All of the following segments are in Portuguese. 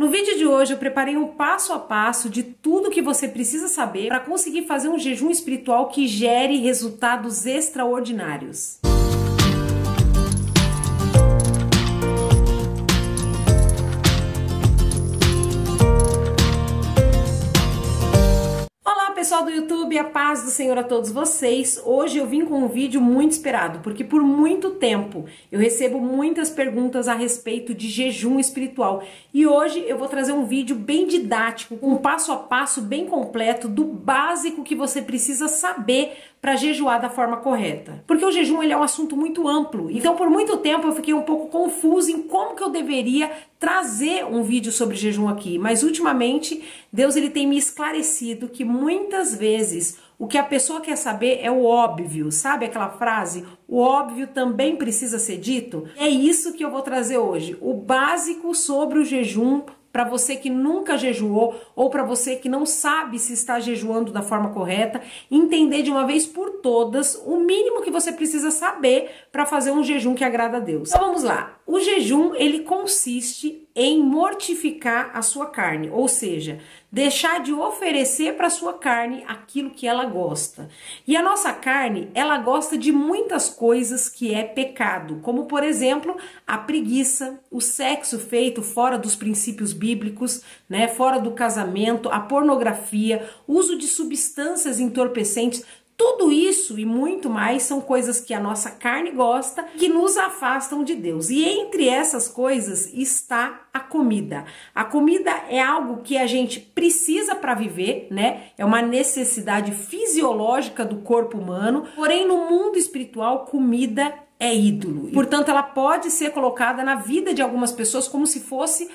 No vídeo de hoje eu preparei um passo a passo de tudo que você precisa saber para conseguir fazer um jejum espiritual que gere resultados extraordinários. Pessoal do YouTube, a paz do Senhor a todos vocês. Hoje eu vim com um vídeo muito esperado, porque por muito tempo eu recebo muitas perguntas a respeito de jejum espiritual. E hoje eu vou trazer um vídeo bem didático, um passo a passo bem completo do básico que você precisa saber para jejuar da forma correta. Porque o jejum ele é um assunto muito amplo. Então por muito tempo eu fiquei um pouco confusa em como que eu deveria trazer um vídeo sobre jejum aqui, mas ultimamente Deus ele tem me esclarecido que muitas vezes o que a pessoa quer saber é o óbvio, sabe aquela frase? O óbvio também precisa ser dito? É isso que eu vou trazer hoje, o básico sobre o jejum para você que nunca jejuou ou para você que não sabe se está jejuando da forma correta, entender de uma vez por todas o mínimo que você precisa saber para fazer um jejum que agrada a Deus. Então vamos lá. O jejum ele consiste em mortificar a sua carne, ou seja, deixar de oferecer para a sua carne aquilo que ela gosta. E a nossa carne, ela gosta de muitas coisas que é pecado, como por exemplo, a preguiça, o sexo feito fora dos princípios bíblicos, né, fora do casamento, a pornografia, uso de substâncias entorpecentes. Tudo isso e muito mais são coisas que a nossa carne gosta, que nos afastam de Deus. E entre essas coisas está a comida. A comida é algo que a gente precisa para viver, né? É uma necessidade fisiológica do corpo humano. Porém, no mundo espiritual, comida é ídolo. Portanto, ela pode ser colocada na vida de algumas pessoas como se fosse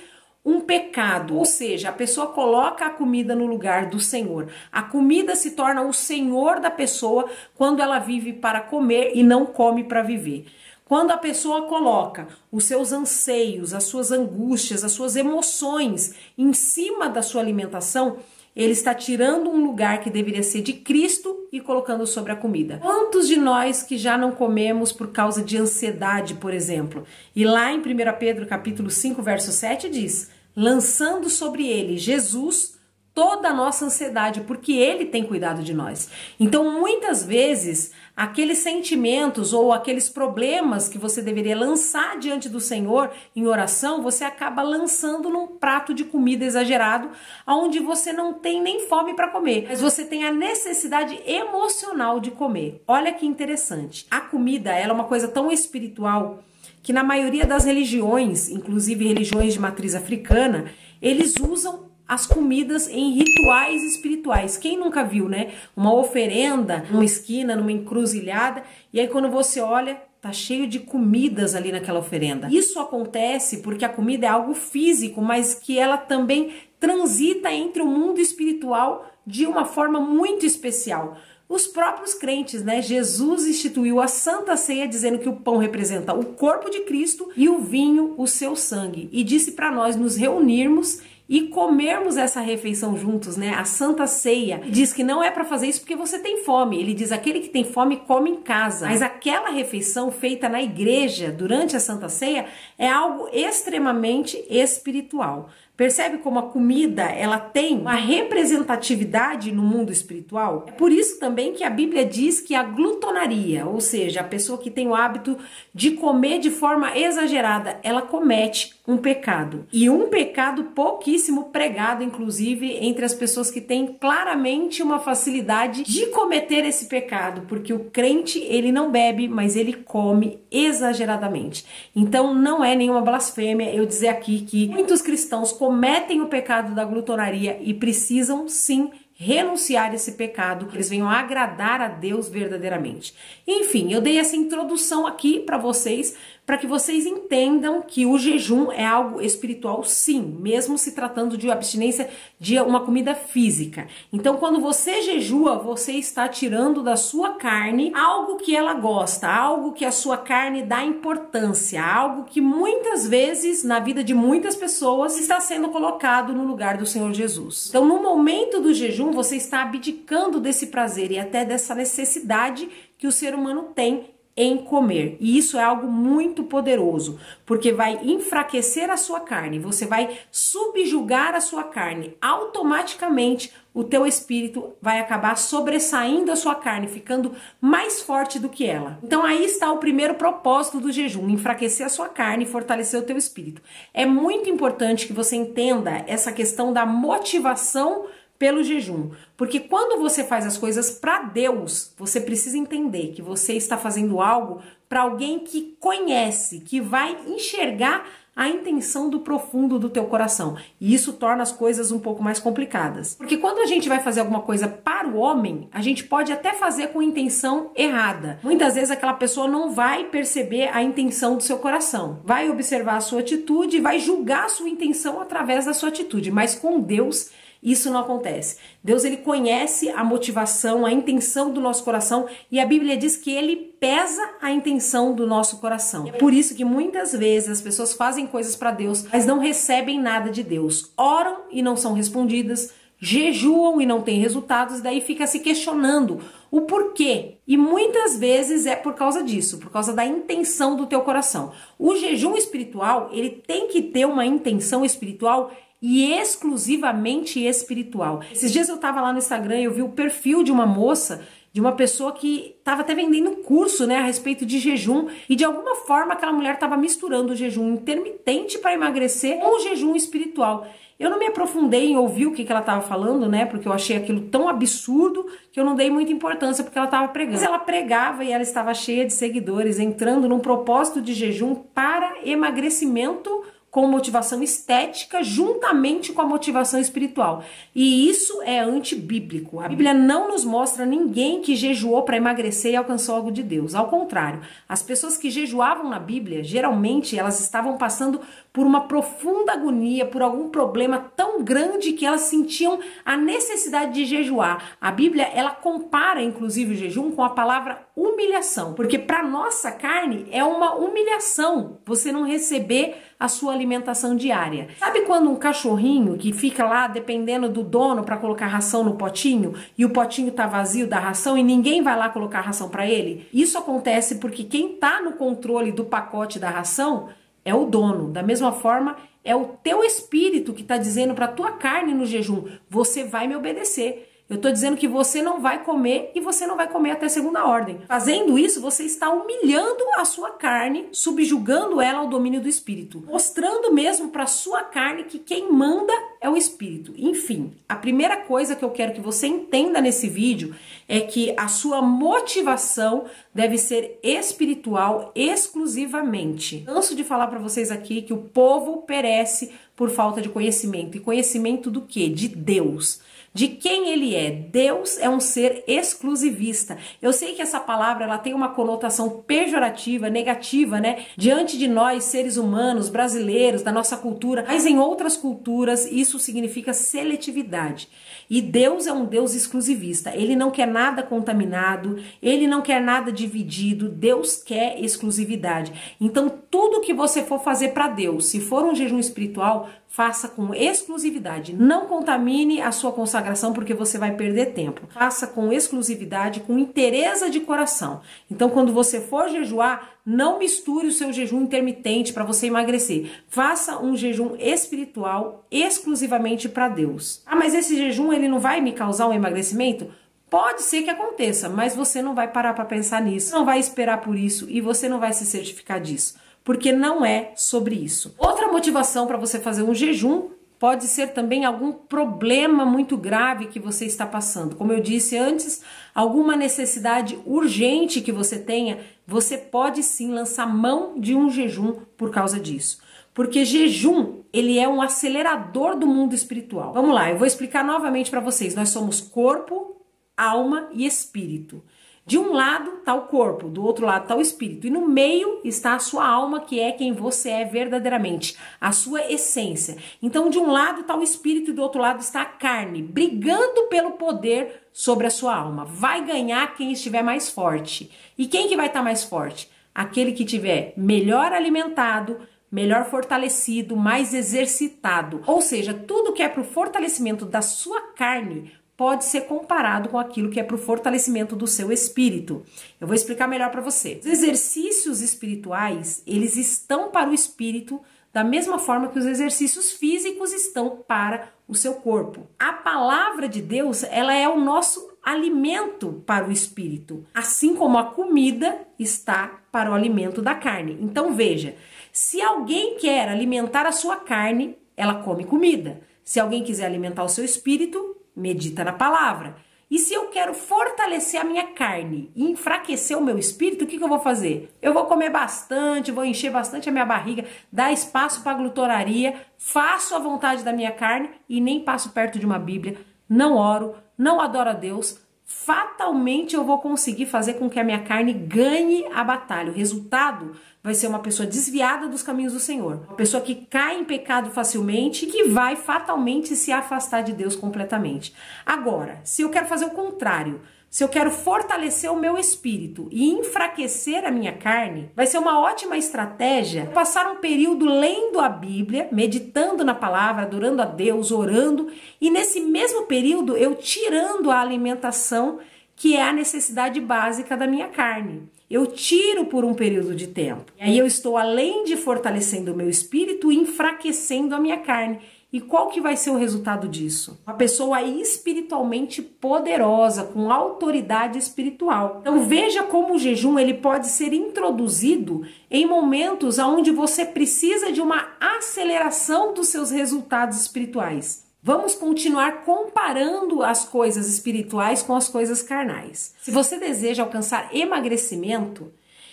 um pecado, ou seja, a pessoa coloca a comida no lugar do Senhor. A comida se torna o Senhor da pessoa quando ela vive para comer e não come para viver. Quando a pessoa coloca os seus anseios, as suas angústias, as suas emoções em cima da sua alimentação, ele está tirando um lugar que deveria ser de Cristo e colocando sobre a comida. Quantos de nós que já não comemos por causa de ansiedade, por exemplo? E lá em 1 Pedro capítulo 5, verso 7 diz: lançando sobre ele, Jesus, toda a nossa ansiedade, porque ele tem cuidado de nós. Então, muitas vezes, aqueles sentimentos ou aqueles problemas que você deveria lançar diante do Senhor em oração, você acaba lançando num prato de comida exagerado, onde você não tem nem fome para comer, mas você tem a necessidade emocional de comer. Olha que interessante. A comida, ela é uma coisa tão espiritual que na maioria das religiões, inclusive religiões de matriz africana, eles usam as comidas em rituais espirituais. Quem nunca viu, né? Uma oferenda numa esquina, numa encruzilhada, e aí quando você olha, tá cheio de comidas ali naquela oferenda. Isso acontece porque a comida é algo físico, mas que ela também transita entre o mundo espiritual de uma forma muito especial. Os próprios crentes, né? Jesus instituiu a Santa Ceia dizendo que o pão representa o corpo de Cristo e o vinho o seu sangue. E disse para nós nos reunirmos e comermos essa refeição juntos, né? A Santa Ceia diz que não é para fazer isso porque você tem fome. Ele diz: aquele que tem fome come em casa. Mas aquela refeição feita na igreja durante a Santa Ceia é algo extremamente espiritual. Percebe como a comida ela tem uma representatividade no mundo espiritual? É por isso também que a Bíblia diz que a glutonaria, ou seja, a pessoa que tem o hábito de comer de forma exagerada, ela comete um pecado. E um pecado pouquíssimo pregado, inclusive, entre as pessoas que têm claramente uma facilidade de cometer esse pecado, porque o crente, ele não bebe, mas ele come exageradamente. Então, não é nenhuma blasfêmia eu dizer aqui que muitos cristãos cometem o pecado da glutonaria e precisam sim renunciar esse pecado, que eles venham agradar a Deus verdadeiramente. Enfim, eu dei essa introdução aqui para vocês que vocês entendam que o jejum é algo espiritual, sim, mesmo se tratando de abstinência de uma comida física. Então, quando você jejua, você está tirando da sua carne algo que ela gosta, algo que a sua carne dá importância, algo que muitas vezes na vida de muitas pessoas está sendo colocado no lugar do Senhor Jesus. Então, no momento do jejum, você está abdicando desse prazer e até dessa necessidade que o ser humano tem em comer. E isso é algo muito poderoso, porque vai enfraquecer a sua carne, você vai subjugar a sua carne. Automaticamente, o teu espírito vai acabar sobressaindo a sua carne, ficando mais forte do que ela. Então aí está o primeiro propósito do jejum, enfraquecer a sua carne e fortalecer o teu espírito. É muito importante que você entenda essa questão da motivação pelo jejum, porque quando você faz as coisas para Deus, você precisa entender que você está fazendo algo para alguém que conhece, que vai enxergar a intenção do profundo do teu coração. E isso torna as coisas um pouco mais complicadas. Porque quando a gente vai fazer alguma coisa para o homem, a gente pode até fazer com intenção errada. Muitas vezes aquela pessoa não vai perceber a intenção do seu coração. Vai observar a sua atitude e vai julgar a sua intenção através da sua atitude. Mas com Deus, isso não acontece. Deus, ele conhece a motivação, a intenção do nosso coração, e a Bíblia diz que ele pesa a intenção do nosso coração. É por isso que muitas vezes as pessoas fazem coisas para Deus, mas não recebem nada de Deus. Oram e não são respondidas, jejuam e não têm resultados, daí fica se questionando o porquê. E muitas vezes é por causa disso, por causa da intenção do teu coração. O jejum espiritual, ele tem que ter uma intenção espiritual e exclusivamente espiritual. Esses dias eu tava lá no Instagram e eu vi o perfil de uma moça, de uma pessoa que estava até vendendo um curso, né, a respeito de jejum, e de alguma forma aquela mulher estava misturando o jejum intermitente para emagrecer com o jejum espiritual. Eu não me aprofundei em ouvir o que ela estava falando, né, porque eu achei aquilo tão absurdo que eu não dei muita importância porque ela estava pregando. Mas ela pregava e ela estava cheia de seguidores, entrando num propósito de jejum para emagrecimento com motivação estética, juntamente com a motivação espiritual. E isso é antibíblico. A Bíblia não nos mostra ninguém que jejuou para emagrecer e alcançou algo de Deus. Ao contrário, as pessoas que jejuavam na Bíblia, geralmente elas estavam passando por uma profunda agonia, por algum problema tão grande que elas sentiam a necessidade de jejuar. A Bíblia, ela compara, inclusive, o jejum com a palavra humilhação, porque para nossa carne é uma humilhação você não receber a sua alimentação diária. Sabe quando um cachorrinho que fica lá dependendo do dono para colocar ração no potinho e o potinho tá vazio da ração e ninguém vai lá colocar ração para ele? Isso acontece porque quem tá no controle do pacote da ração é o dono. Da mesma forma, é o teu espírito que está dizendo para tua carne no jejum: você vai me obedecer. Eu estou dizendo que você não vai comer e você não vai comer até segunda ordem. Fazendo isso, você está humilhando a sua carne, subjugando ela ao domínio do espírito, mostrando mesmo para sua carne que quem manda é o espírito. Enfim, a primeira coisa que eu quero que você entenda nesse vídeo é que a sua motivação deve ser espiritual exclusivamente. Canso de falar para vocês aqui que o povo perece por falta de conhecimento. E conhecimento do quê? De Deus. De quem ele é. Deus é um ser exclusivista. Eu sei que essa palavra ela tem uma conotação pejorativa, negativa, né? Diante de nós, seres humanos, brasileiros, da nossa cultura, mas em outras culturas isso significa seletividade. E Deus é um Deus exclusivista. Ele não quer nada contaminado, ele não quer nada dividido. Deus quer exclusividade. Então, tudo que você for fazer para Deus, se for um jejum espiritual, faça com exclusividade. Não contamine a sua consagração porque você vai perder tempo. Faça com exclusividade, com inteireza de coração. Então, quando você for jejuar, não misture o seu jejum intermitente para você emagrecer. Faça um jejum espiritual exclusivamente para Deus. Ah, mas esse jejum ele não vai me causar um emagrecimento? Pode ser que aconteça, mas você não vai parar para pensar nisso. Não vai esperar por isso e você não vai se certificar disso. Porque não é sobre isso. Outra motivação para você fazer um jejum pode ser também algum problema muito grave que você está passando. Como eu disse antes, alguma necessidade urgente que você tenha, você pode sim lançar mão de um jejum por causa disso. Porque jejum, ele é um acelerador do mundo espiritual. Vamos lá, eu vou explicar novamente para vocês. Nós somos corpo, alma e espírito. De um lado está o corpo, do outro lado está o espírito. E no meio está a sua alma, que é quem você é verdadeiramente, a sua essência. Então, de um lado está o espírito e do outro lado está a carne, brigando pelo poder sobre a sua alma. Vai ganhar quem estiver mais forte. E quem que vai estar mais forte? Aquele que estiver melhor alimentado, melhor fortalecido, mais exercitado. Ou seja, tudo que é para o fortalecimento da sua carne pode ser comparado com aquilo que é para o fortalecimento do seu espírito. Eu vou explicar melhor para você. Os exercícios espirituais, eles estão para o espírito da mesma forma que os exercícios físicos estão para o seu corpo. A palavra de Deus, ela é o nosso alimento para o espírito, assim como a comida está para o alimento da carne. Então veja, se alguém quer alimentar a sua carne, ela come comida. Se alguém quiser alimentar o seu espírito, medita na palavra. E se eu quero fortalecer a minha carne e enfraquecer o meu espírito, o que eu vou fazer? Eu vou comer bastante, vou encher bastante a minha barriga, dar espaço para a glutonaria, faço a vontade da minha carne e nem passo perto de uma Bíblia, não oro, não adoro a Deus. Fatalmente eu vou conseguir fazer com que a minha carne ganhe a batalha. O resultado vai ser uma pessoa desviada dos caminhos do Senhor. Uma pessoa que cai em pecado facilmente e que vai fatalmente se afastar de Deus completamente. Agora, se eu quero fazer o contrário, se eu quero fortalecer o meu espírito e enfraquecer a minha carne, vai ser uma ótima estratégia passar um período lendo a Bíblia, meditando na palavra, adorando a Deus, orando, e nesse mesmo período eu tirando a alimentação que é a necessidade básica da minha carne. Eu tiro por um período de tempo. E aí eu estou, além de fortalecendo o meu espírito, enfraquecendo a minha carne. E qual que vai ser o resultado disso? Uma pessoa espiritualmente poderosa, com autoridade espiritual. Então veja como o jejum ele pode ser introduzido em momentos onde você precisa de uma aceleração dos seus resultados espirituais. Vamos continuar comparando as coisas espirituais com as coisas carnais. Se você deseja alcançar emagrecimento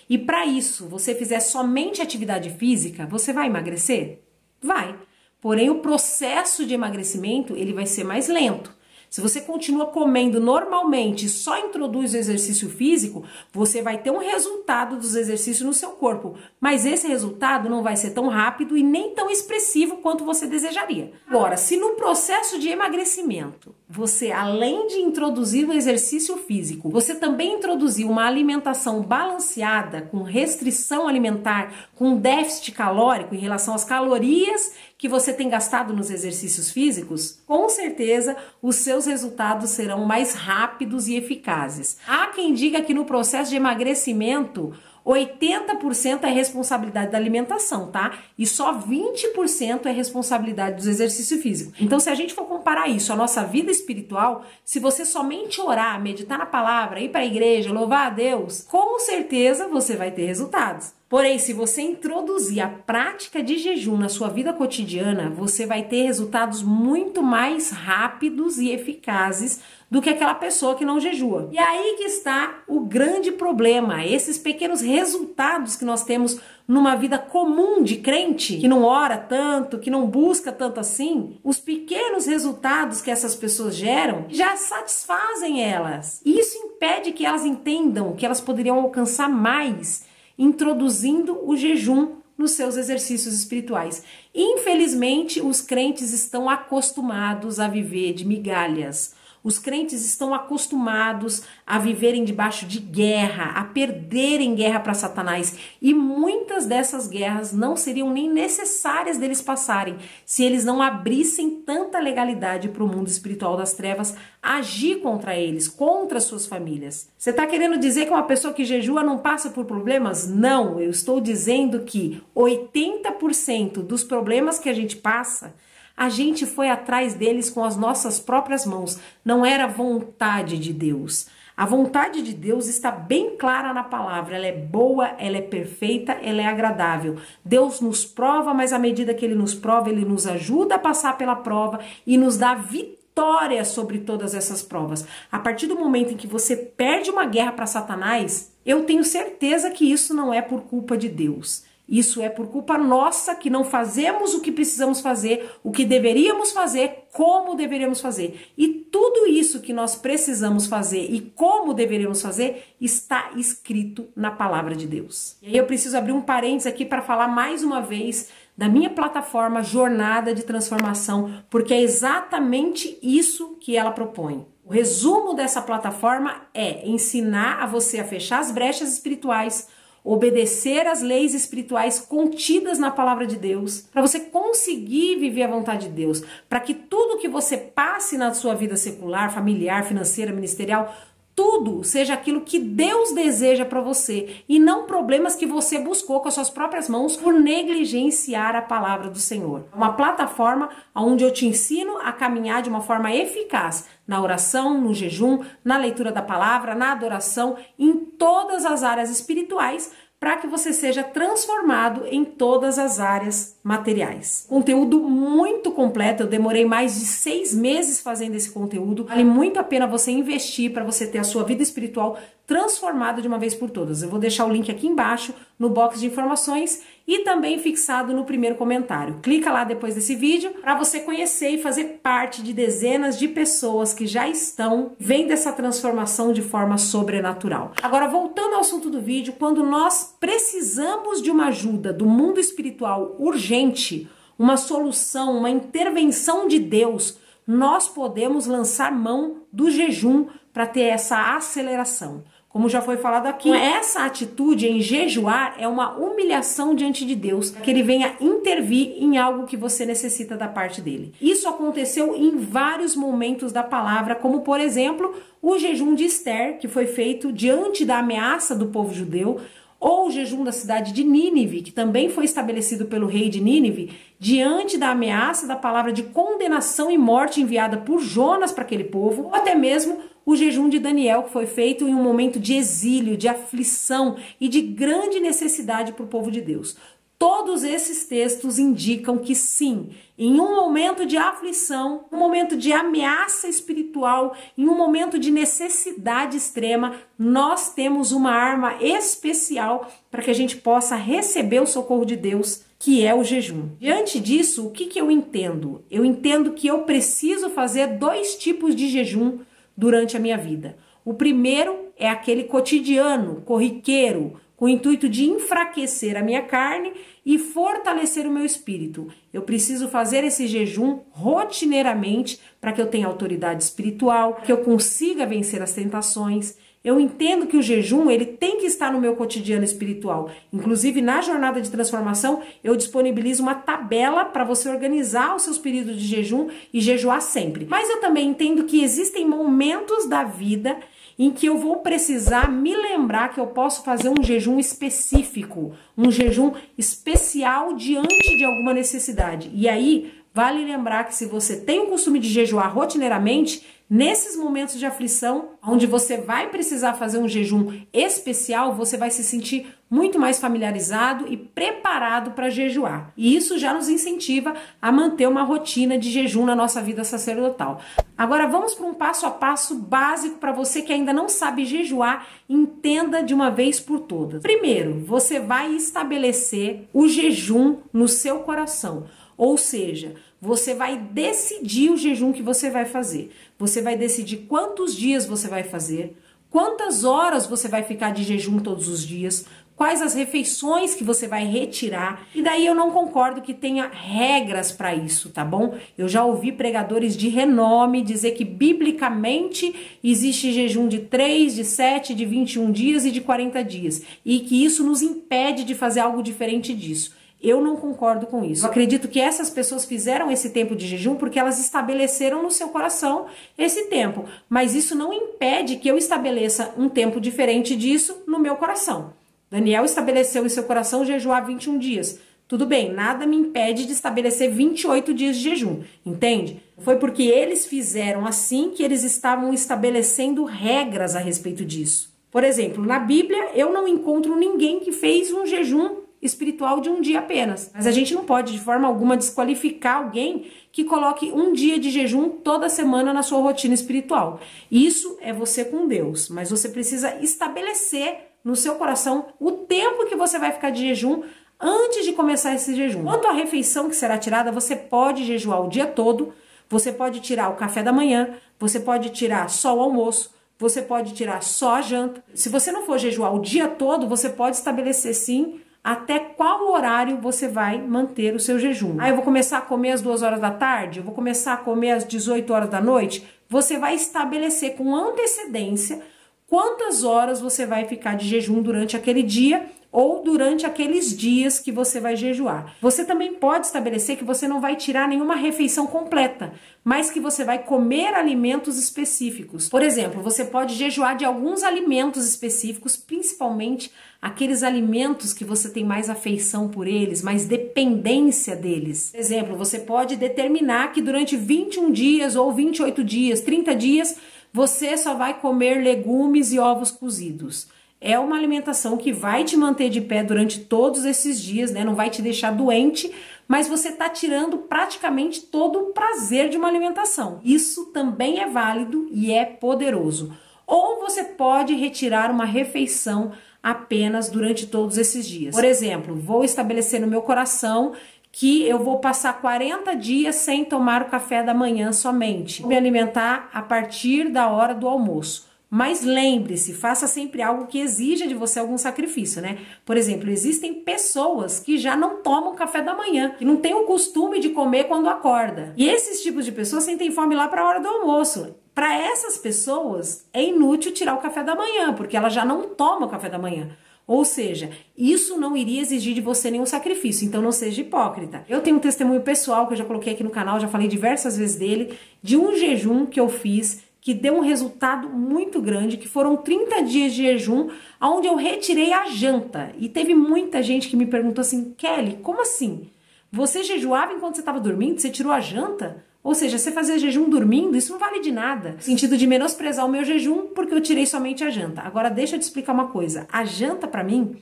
e para isso você fizer somente atividade física, você vai emagrecer? Vai. Porém, o processo de emagrecimento ele vai ser mais lento. Se você continua comendo normalmente e só introduz o exercício físico, você vai ter um resultado dos exercícios no seu corpo. Mas esse resultado não vai ser tão rápido e nem tão expressivo quanto você desejaria. Agora, se no processo de emagrecimento, você, além de introduzir o exercício físico, você também introduzir uma alimentação balanceada, com restrição alimentar, com déficit calórico em relação às calorias que você tem gastado nos exercícios físicos, com certeza os seus resultados serão mais rápidos e eficazes. Há quem diga que no processo de emagrecimento, 80% é responsabilidade da alimentação, tá? E só 20% é responsabilidade dos exercícios físicos. Então, se a gente for comparar isso à nossa vida espiritual, se você somente orar, meditar na palavra, ir para a igreja, louvar a Deus, com certeza você vai ter resultados. Porém, se você introduzir a prática de jejum na sua vida cotidiana, você vai ter resultados muito mais rápidos e eficazes do que aquela pessoa que não jejua. E aí que está o grande problema, esses pequenos resultados que nós temos numa vida comum de crente, que não ora tanto, que não busca tanto assim, os pequenos resultados que essas pessoas geram já satisfazem elas. E isso impede que elas entendam que elas poderiam alcançar mais introduzindo o jejum nos seus exercícios espirituais. Infelizmente, os crentes estão acostumados a viver de migalhas. Os crentes estão acostumados a viverem debaixo de guerra, a perderem guerra para Satanás. E muitas dessas guerras não seriam nem necessárias deles passarem se eles não abrissem tanta legalidade para o mundo espiritual das trevas agir contra eles, contra suas famílias. Você está querendo dizer que uma pessoa que jejua não passa por problemas? Não, eu estou dizendo que 80% dos problemas que a gente passa, a gente foi atrás deles com as nossas próprias mãos. Não era vontade de Deus. A vontade de Deus está bem clara na palavra. Ela é boa, ela é perfeita, ela é agradável. Deus nos prova, mas à medida que Ele nos prova, Ele nos ajuda a passar pela prova e nos dá vitória sobre todas essas provas. A partir do momento em que você perde uma guerra para Satanás, eu tenho certeza que isso não é por culpa de Deus. Isso é por culpa nossa que não fazemos o que precisamos fazer, o que deveríamos fazer, como deveríamos fazer. E tudo isso que nós precisamos fazer e como deveríamos fazer está escrito na palavra de Deus. E aí eu preciso abrir um parênteses aqui para falar mais uma vez da minha plataforma Jornada de Transformação, porque é exatamente isso que ela propõe. O resumo dessa plataforma é ensinar a você a fechar as brechas espirituais, obedecer às leis espirituais contidas na palavra de Deus, para você conseguir viver a vontade de Deus, para que tudo que você passe na sua vida secular, familiar, financeira, ministerial, tudo seja aquilo que Deus deseja para você e não problemas que você buscou com as suas próprias mãos por negligenciar a palavra do Senhor. Uma plataforma onde eu te ensino a caminhar de uma forma eficaz na oração, no jejum, na leitura da palavra, na adoração, em todas as áreas espirituais, para que você seja transformado em todas as áreas materiais. Conteúdo muito completo, eu demorei mais de 6 meses fazendo esse conteúdo. Vale muito a pena você investir para você ter a sua vida espiritual transformada de uma vez por todas. Eu vou deixar o link aqui embaixo no box de informações e também fixado no primeiro comentário. Clica lá depois desse vídeo para você conhecer e fazer parte de dezenas de pessoas que já estão vendo essa transformação de forma sobrenatural. Agora, voltando ao assunto do vídeo, quando nós precisamos de uma ajuda do mundo espiritual urgente, uma solução, uma intervenção de Deus, nós podemos lançar mão do jejum para ter essa aceleração. Como já foi falado aqui, essa atitude em jejuar é uma humilhação diante de Deus, que Ele venha intervir em algo que você necessita da parte dele. Isso aconteceu em vários momentos da palavra, como por exemplo, o jejum de Esther, que foi feito diante da ameaça do povo judeu, ou o jejum da cidade de Nínive, que também foi estabelecido pelo rei de Nínive, diante da ameaça da palavra de condenação e morte enviada por Jonas para aquele povo, ou até mesmo o jejum de Daniel, que foi feito em um momento de exílio, de aflição e de grande necessidade para o povo de Deus. Todos esses textos indicam que sim, em um momento de aflição, um momento de ameaça espiritual, em um momento de necessidade extrema, nós temos uma arma especial para que a gente possa receber o socorro de Deus, que é o jejum. Diante disso, o que eu entendo? Eu entendo que eu preciso fazer 2 tipos de jejum durante a minha vida. O primeiro é aquele cotidiano, corriqueiro, com o intuito de enfraquecer a minha carne e fortalecer o meu espírito. Eu preciso fazer esse jejum rotineiramente para que eu tenha autoridade espiritual, que eu consiga vencer as tentações. Eu entendo que o jejum ele tem que estar no meu cotidiano espiritual. Inclusive, na jornada de transformação, eu disponibilizo uma tabela para você organizar os seus períodos de jejum e jejuar sempre. Mas eu também entendo que existem momentos da vida em que eu vou precisar me lembrar que eu posso fazer um jejum específico, um jejum especial diante de alguma necessidade. E aí, vale lembrar que se você tem o costume de jejuar rotineiramente, nesses momentos de aflição, onde você vai precisar fazer um jejum especial, você vai se sentir muito mais familiarizado e preparado para jejuar. E isso já nos incentiva a manter uma rotina de jejum na nossa vida sacerdotal. Agora vamos para um passo a passo básico para você que ainda não sabe jejuar, entenda de uma vez por todas. Primeiro, você vai estabelecer o jejum no seu coração. Ou seja, você vai decidir o jejum que você vai fazer. Você vai decidir quantos dias você vai fazer, quantas horas você vai ficar de jejum todos os dias, quais as refeições que você vai retirar. E daí eu não concordo que tenha regras para isso, tá bom? Eu já ouvi pregadores de renome dizer que biblicamente existe jejum de 3, de 7, de 21 dias e de 40 dias. E que isso nos impede de fazer algo diferente disso. Eu não concordo com isso. Eu acredito que essas pessoas fizeram esse tempo de jejum porque elas estabeleceram no seu coração esse tempo. Mas isso não impede que eu estabeleça um tempo diferente disso no meu coração. Daniel estabeleceu em seu coração jejuar 21 dias. Tudo bem, nada me impede de estabelecer 28 dias de jejum, entende? Foi porque eles fizeram assim que eles estavam estabelecendo regras a respeito disso. Por exemplo, na Bíblia eu não encontro ninguém que fez um jejum espiritual de um dia apenas. Mas a gente não pode de forma alguma desqualificar alguém que coloque um dia de jejum toda semana na sua rotina espiritual. Isso é você com Deus, mas você precisa estabelecer no seu coração o tempo que você vai ficar de jejum antes de começar esse jejum. Quanto à refeição que será tirada, você pode jejuar o dia todo, você pode tirar o café da manhã, você pode tirar só o almoço, você pode tirar só a janta. Se você não for jejuar o dia todo, você pode estabelecer sim até qual horário você vai manter o seu jejum. Eu vou começar a comer às 2 horas da tarde, eu vou começar a comer às 18 horas da noite. Você vai estabelecer com antecedência quantas horas você vai ficar de jejum durante aquele dia, ou durante aqueles dias que você vai jejuar. Você também pode estabelecer que você não vai tirar nenhuma refeição completa, mas que você vai comer alimentos específicos. Por exemplo, você pode jejuar de alguns alimentos específicos, principalmente aqueles alimentos que você tem mais afeição por eles, mais dependência deles. Por exemplo, você pode determinar que durante 21 dias ou 28 dias, 30 dias, você só vai comer legumes e ovos cozidos. É uma alimentação que vai te manter de pé durante todos esses dias, né? Não vai te deixar doente, mas você está tirando praticamente todo o prazer de uma alimentação. Isso também é válido e é poderoso. Ou você pode retirar uma refeição apenas durante todos esses dias. Por exemplo, vou estabelecer no meu coração que eu vou passar 40 dias sem tomar o café da manhã somente. Vou me alimentar a partir da hora do almoço. Mas lembre-se, faça sempre algo que exija de você algum sacrifício, né? Por exemplo, existem pessoas que já não tomam café da manhã, que não têm o costume de comer quando acorda. E esses tipos de pessoas sentem fome lá para a hora do almoço. Para essas pessoas, é inútil tirar o café da manhã, porque elas já não tomam café da manhã. Ou seja, isso não iria exigir de você nenhum sacrifício, então não seja hipócrita. Eu tenho um testemunho pessoal que eu já coloquei aqui no canal, já falei diversas vezes dele, de um jejum que eu fiz, que deu um resultado muito grande, que foram 30 dias de jejum, onde eu retirei a janta. E teve muita gente que me perguntou assim, Kelly, como assim? Você jejuava enquanto você estava dormindo? Você tirou a janta? Ou seja, você fazia jejum dormindo? Isso não vale de nada. No sentido de menosprezar o meu jejum, porque eu tirei somente a janta. Agora, deixa eu te explicar uma coisa. A janta, para mim,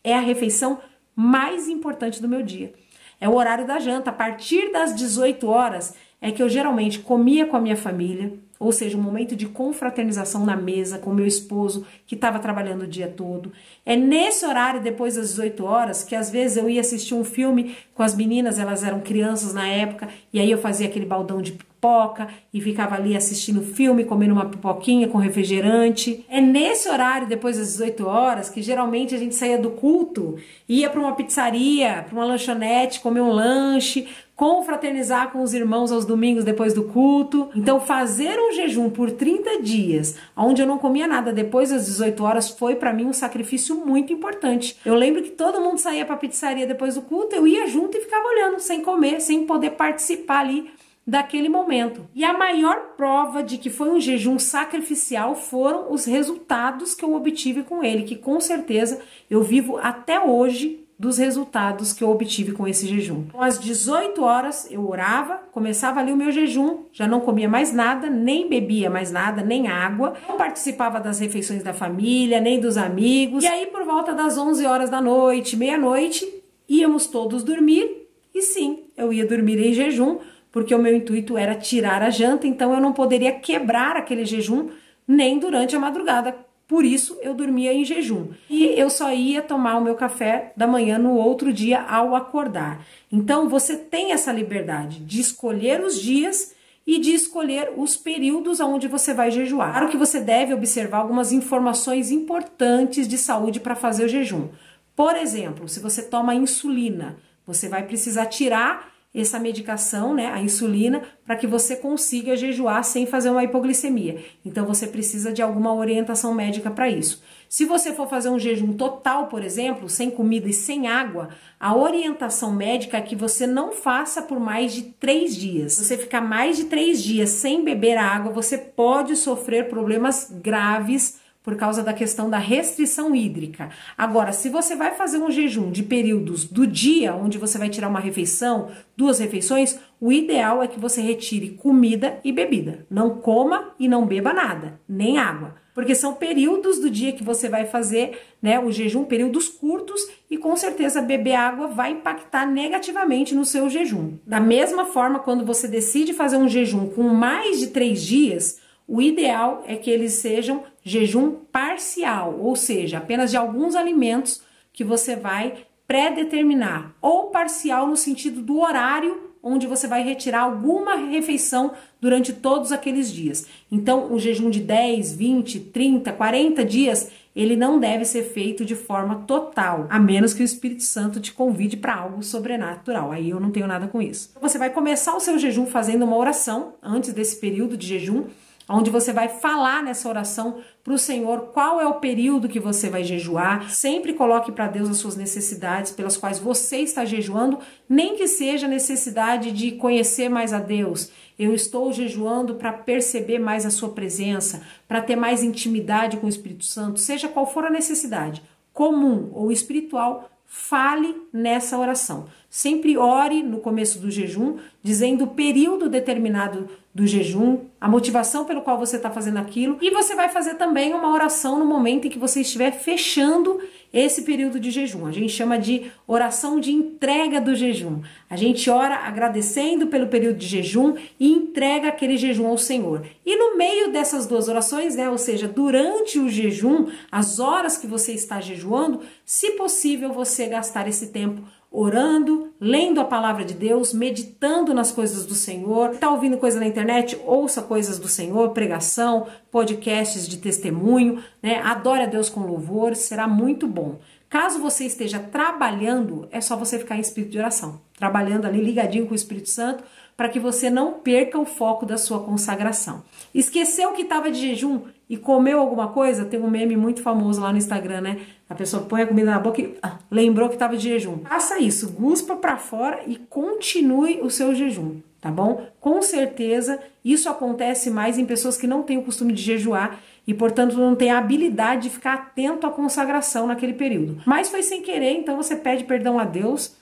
é a refeição mais importante do meu dia. É o horário da janta. A partir das 18 horas é que eu geralmente comia com a minha família, ou seja, um momento de confraternização na mesa com meu esposo, que estava trabalhando o dia todo. É nesse horário, depois das 18 horas, que às vezes eu ia assistir um filme com as meninas, elas eram crianças na época, e aí eu fazia aquele baldão de pipoca e ficava ali assistindo filme, comendo uma pipoquinha com refrigerante. É nesse horário, depois das 18 horas, que geralmente a gente saía do culto, ia para uma pizzaria, para uma lanchonete, comer um lanche, confraternizar com os irmãos aos domingos depois do culto. Então fazer um jejum por 30 dias, onde eu não comia nada depois das 18 horas, foi para mim um sacrifício muito importante. Eu lembro que todo mundo saía para a pizzaria depois do culto, eu ia junto e ficava olhando, sem comer, sem poder participar ali daquele momento. E a maior prova de que foi um jejum sacrificial foram os resultados que eu obtive com ele, que com certeza eu vivo até hoje dos resultados que eu obtive com esse jejum. Então, às 18 horas eu orava, começava ali o meu jejum, já não comia mais nada, nem bebia mais nada, nem água, não participava das refeições da família, nem dos amigos. E aí por volta das 11 horas da noite, meia-noite, íamos todos dormir e sim, eu ia dormir em jejum, porque o meu intuito era tirar a janta, então eu não poderia quebrar aquele jejum nem durante a madrugada. Por isso eu dormia em jejum. E eu só ia tomar o meu café da manhã no outro dia ao acordar. Então você tem essa liberdade de escolher os dias e de escolher os períodos onde você vai jejuar. Claro que você deve observar algumas informações importantes de saúde para fazer o jejum. Por exemplo, se você toma insulina, você vai precisar tirar essa medicação, né, a insulina, para que você consiga jejuar sem fazer uma hipoglicemia. Então você precisa de alguma orientação médica para isso. Se você for fazer um jejum total, por exemplo, sem comida e sem água, a orientação médica é que você não faça por mais de 3 dias. Se você ficar mais de 3 dias sem beber água, você pode sofrer problemas graves por causa da questão da restrição hídrica. Agora, se você vai fazer um jejum de períodos do dia, onde você vai tirar uma refeição, 2 refeições, o ideal é que você retire comida e bebida. Não coma e não beba nada, nem água. Porque são períodos do dia que você vai fazer, né, o jejum, períodos curtos, e com certeza beber água vai impactar negativamente no seu jejum. Da mesma forma, quando você decide fazer um jejum com mais de 3 dias, o ideal é que eles sejam jejum parcial, ou seja, apenas de alguns alimentos que você vai pré-determinar, ou parcial no sentido do horário onde você vai retirar alguma refeição durante todos aqueles dias. Então, o jejum de 10, 20, 30, 40 dias, ele não deve ser feito de forma total, a menos que o Espírito Santo te convide para algo sobrenatural. Aí eu não tenho nada com isso. Você vai começar o seu jejum fazendo uma oração antes desse período de jejum, onde você vai falar nessa oração para o Senhor qual é o período que você vai jejuar. Sempre coloque para Deus as suas necessidades pelas quais você está jejuando, nem que seja a necessidade de conhecer mais a Deus. Eu estou jejuando para perceber mais a sua presença, para ter mais intimidade com o Espírito Santo, seja qual for a necessidade, comum ou espiritual, fale nessa oração. Sempre ore no começo do jejum, dizendo o período determinado do jejum, a motivação pelo qual você está fazendo aquilo, e você vai fazer também uma oração no momento em que você estiver fechando esse período de jejum. A gente chama de oração de entrega do jejum. A gente ora agradecendo pelo período de jejum e entrega aquele jejum ao Senhor. E no meio dessas duas orações, ou seja, durante o jejum, as horas que você está jejuando, se possível você gastar esse tempo orando, lendo a palavra de Deus, meditando nas coisas do Senhor. Está ouvindo coisa na internet? Ouça coisas do Senhor, pregação, podcasts de testemunho, Adore a Deus com louvor, será muito bom. Caso você esteja trabalhando, é só você ficar em espírito de oração, trabalhando ali ligadinho com o Espírito Santo, para que você não perca o foco da sua consagração. Esqueceu que estava de jejum e comeu alguma coisa? Tem um meme muito famoso lá no Instagram, A pessoa põe a comida na boca e lembrou que estava de jejum. Faça isso, guspa para fora e continue o seu jejum, tá bom? Com certeza isso acontece mais em pessoas que não têm o costume de jejuar e, portanto, não têm a habilidade de ficar atento à consagração naquele período. Mas foi sem querer, então você pede perdão a Deus,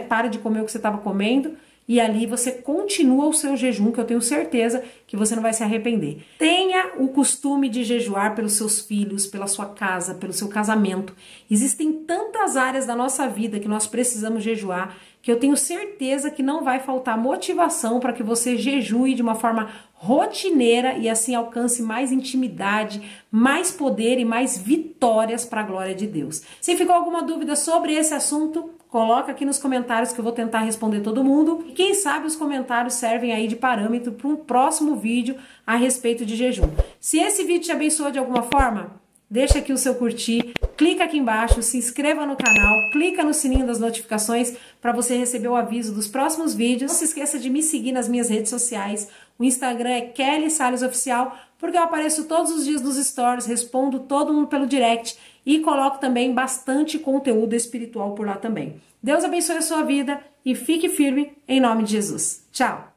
Para de comer o que você estava comendo. E ali você continua o seu jejum, que eu tenho certeza que você não vai se arrepender. Tenha o costume de jejuar pelos seus filhos, pela sua casa, pelo seu casamento. Existem tantas áreas da nossa vida que nós precisamos jejuar, que eu tenho certeza que não vai faltar motivação para que você jejue de uma forma rotineira e assim alcance mais intimidade, mais poder e mais vitórias para a glória de Deus. Se ficou alguma dúvida sobre esse assunto, coloca aqui nos comentários que eu vou tentar responder todo mundo. E quem sabe os comentários servem aí de parâmetro para um próximo vídeo a respeito de jejum. Se esse vídeo te abençoou de alguma forma, deixa aqui o seu curtir, clica aqui embaixo, se inscreva no canal, clica no sininho das notificações para você receber o aviso dos próximos vídeos. Não se esqueça de me seguir nas minhas redes sociais. O Instagram é Kelly Salles Oficial, porque eu apareço todos os dias nos stories, respondo todo mundo pelo direct e coloco também bastante conteúdo espiritual por lá também. Deus abençoe a sua vida e fique firme em nome de Jesus. Tchau!